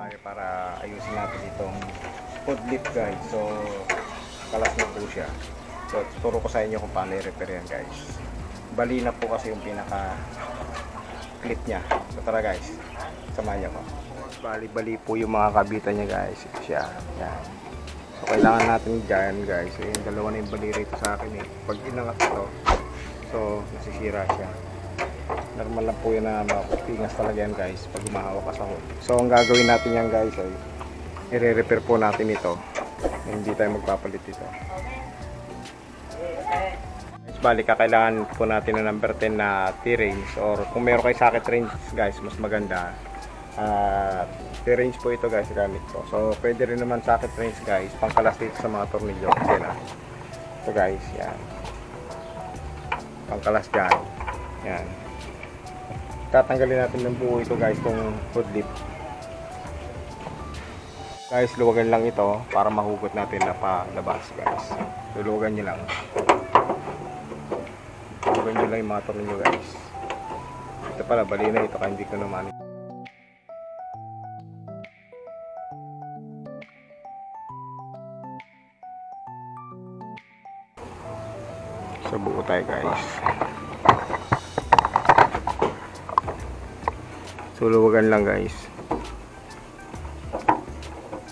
tayo para ayusin natin itong hood lip guys. So kalas na po siya. So turo ko sa inyo kung paano i-repair yan guys. Bali na po kasi yung pinaka clip nya. So tara guys, samahan niyo ko. Bali po yung mga kabitan niya guys. Ito siya. Yan. So kailangan natin dyan guys. So, yung dalawa na yung bali rito sa akin eh. Pag inangat ito, so nasisira siya. Normal lang po yun na mapingas talaga yan guys pag humahawak ka sa hood. So ang gagawin natin yan guys ay i-repair po natin ito. Hindi tayo magpapalit ito. Guys, bali kakailangan po natin na number 10 na T-range, or kung meron kayo socket range guys mas maganda. T-range po ito guys gamit ko. So pwede rin naman socket range guys pangkalas dito sa mga tornilyo. Yan ah. So guys, yan. Pangkalas dyan. Yan. Tatanggalin natin ng buo ito guys, itong hood lip. Guys, luwagan lang ito para mahugot natin na palabas guys. So, luwagan nyo lang. Luwagan nyo lang yung mga tornilyo guys. Ito pala, bali na ito kaya hindi ko naman. So, buo tayo guys. So luwagan lang guys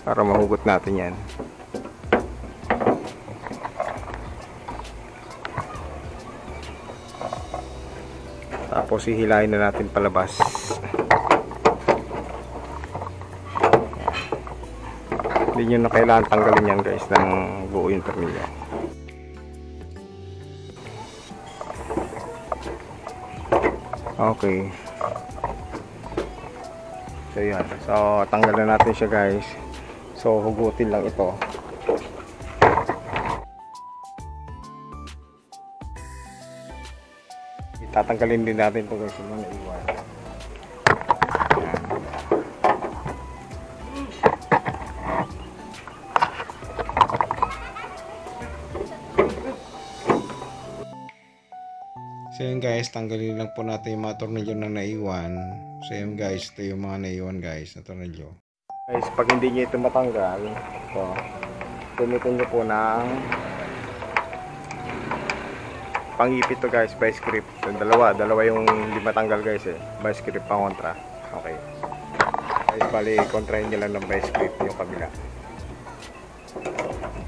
para mahugot natin yan. Tapos hihilahin na natin palabas. Hindi nyo na kailangan tanggalin yan guys ng buo yung tornilyo. Okay. So yan, so tanggalan natin siya guys. So hugutin lang ito. Itatanggalin din natin ito guys, yung mga naiwan. So yun guys, tanggalin lang po natin yung mga tornilyo na naiwan. So yun guys, ito yung mga naiwan guys na tornilyo. Guys, pag hindi nyo ito matanggal, so gamitin nyo po ng pangipit to guys, vice grip. So dalawa yung hindi matanggal guys eh, vice grip pang kontra. Okay guys, bali kontrahin nyo lang ng vice grip yung kabila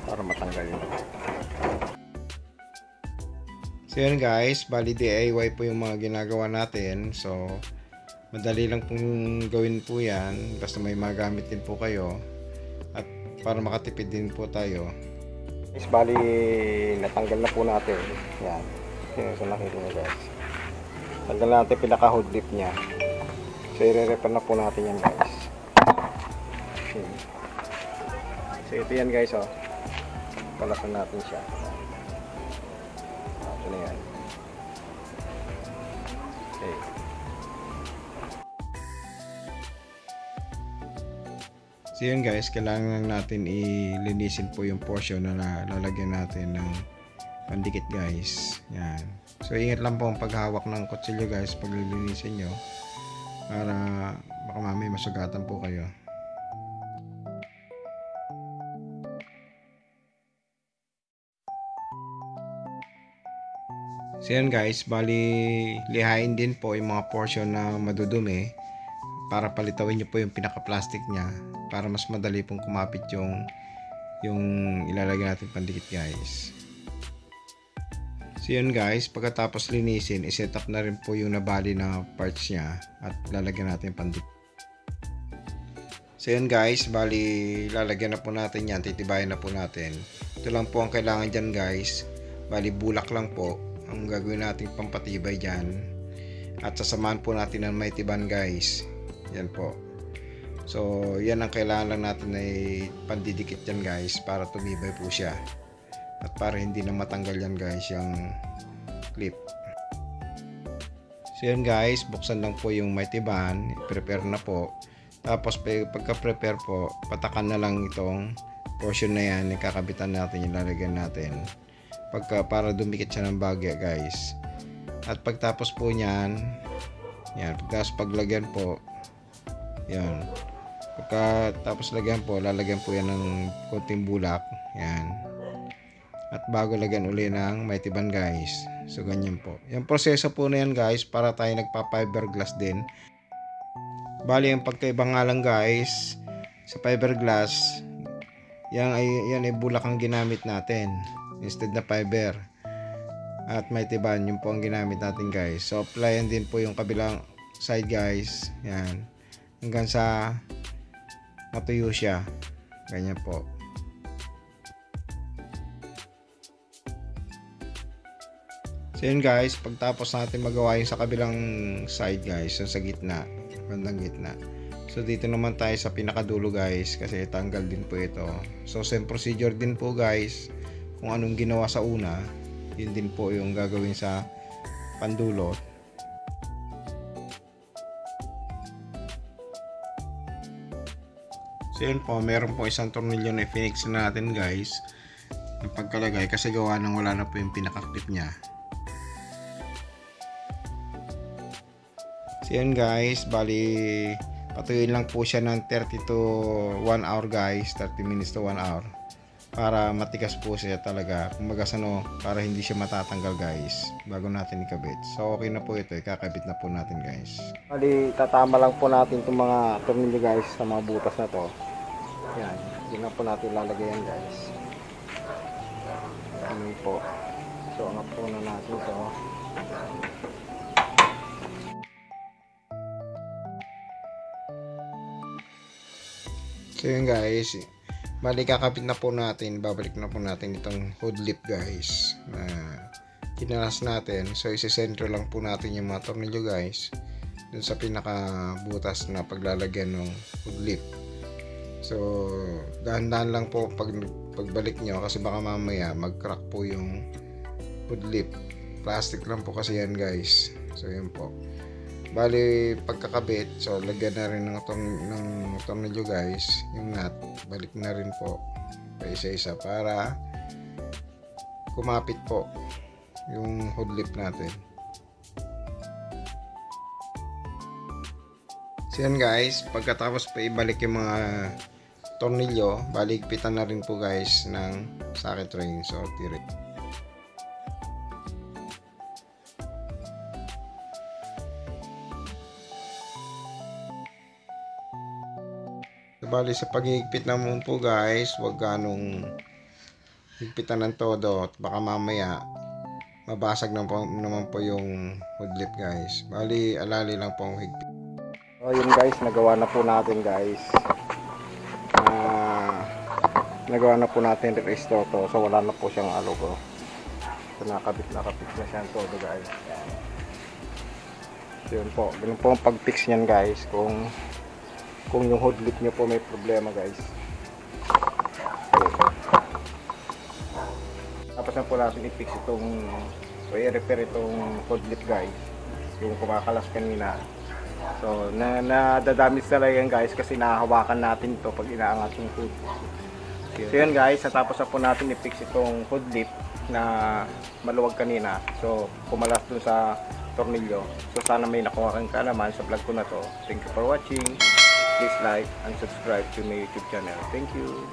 para matanggal yun. So yun guys, bali DIY po yung mga ginagawa natin. So madali lang pong gawin po yan, basta may magamit din po kayo at para makatipid din po tayo. Guys, bali natanggal na po natin yan. So nakita nyo guys, tanggal natin pinaka hood lip nya. So i-repair na po natin yan guys. Okay. So ito yan guys, oh, palasan natin siya. Ito na yan. Okay. So yun guys, kailangan natin ilinisin po yung portion na lalagyan natin ng pandikit guys. Yan. So ingat lang po ang paghawak ng kutsilyo guys pag lilinisin nyo, para baka mamaya masugatan po kayo. So yan guys, bali lihain din po yung mga portion na madudumi para palitawin nyo po yung pinaka-plastic nya para mas madali pong kumapit yung ilalagay natin pandikit guys. So yun guys, pagkatapos linisin, iset up na rin po yung nabali na parts nya at lalagyan natin pandikit. So yun guys, bali lalagyan na po natin yan, titibayan na po natin. Ito lang po ang kailangan dyan guys, bali bulak lang po ang gagawin nating pampatibay dyan, at sasamahan po natin ng may tiban guys. Yan po. So yan ang kailangan lang natin ay pandidikit yan guys para tumibay po siya at para hindi na matanggal yan guys yung clip. So yan guys, buksan lang po yung may tiban, i-prepare na po. Tapos pagka-prepare po, patakan na lang itong portion na yan, ikakabitan natin, yung lalagyan natin para dumikit siya ng bagya guys. At pagtapos po niyan, yan, pagtapos paglagyan po, yan, Tapos lalagyan po yan ng konting bulak. Yan. At bago lagyan uli ng mighty band guys. So ganyan po. Yung proseso po na yan guys, para tayo nagpa-fiberglass din. Bali yung pagkaiba nga lang guys, sa fiberglass, yan ay bulak ang ginamit natin instead na fiber. At mighty band, yun po ang ginamit natin guys. So applyan din po yung kabilang side guys. Yan. Hanggang sa matuyo siya. Ganyan po. So yun guys, pagtapos natin magawa yung sa kabilang side guys, yung sa gitna, bandang gitna. So dito naman tayo sa pinakadulo guys, kasi tanggal din po ito. So same procedure din po guys, kung anong ginawa sa una, yun din po yung gagawin sa pandulo. So yun po, meron po isang tornilyo na i-fix natin guys, yung pagkalagay, kasi gawa nang wala na po yung pinaka-clip nya. So yun guys, bali patuyuin lang po siya ng 30 to 1 hour guys, 30 minutes to 1 hour, para matigas po siya talaga, kumbaga para hindi siya matatanggal guys bago natin ikabit. So okay na po ito, ikakabit na po natin guys. Bali tatama lang po natin itong mga tornilyo guys sa mga butas na to. Yan, yun na po natin lalagyan guys. Ano po, so angat po na natin ito. So yun guys, bali kakapit na po natin, babalik na po natin itong hood lip guys na kinalas natin. So isisentro lang po natin yung mga tornilyo guys dun sa pinaka butas na paglalagyan ng hood lip. So dahan-dahan lang po pagbalik nyo, kasi baka mamaya mag-crack po yung hood lip. Plastic lang po kasi yan guys. So yun po. Bali pagkakabit, so lagyan na rin ng tornilyo guys, yung nut, balik na rin po pa isa-isa para kumapit po yung hood lip natin. So yan guys, pagkatapos pa ibalik yung mga tornilyo, baligpitan na rin po guys ng socket ring, so tirik. Bali sa paghihigpit naman po guys, huwag ganong higpitan ng todo at baka mamaya mabasag naman po yung hood lip guys. Bali alali lang po ang higpit. So yun guys, nagawa na po natin guys. Nagawa na po natin restore to, so wala na po siyang alogo. So nakabit na siya ang todo guys. So yun po, ganun po ang pag-fix niyan guys, kung yung hood lip nyo po may problema guys. Tapos na po natin i-fix itong, so i-repair itong hood lip guys, yung kumakalas kanina. So nadadamage talaga yan guys, kasi nahahawakan natin ito pag inaangat yung hood. So yan guys, natapos na po natin i-fix itong hood lip na maluwag kanina. So kumalas dun sa tornilyo. So sana may nakuha ka naman sa vlog ko na to. Thank you for watching. Please like and subscribe to my YouTube channel. Thank you.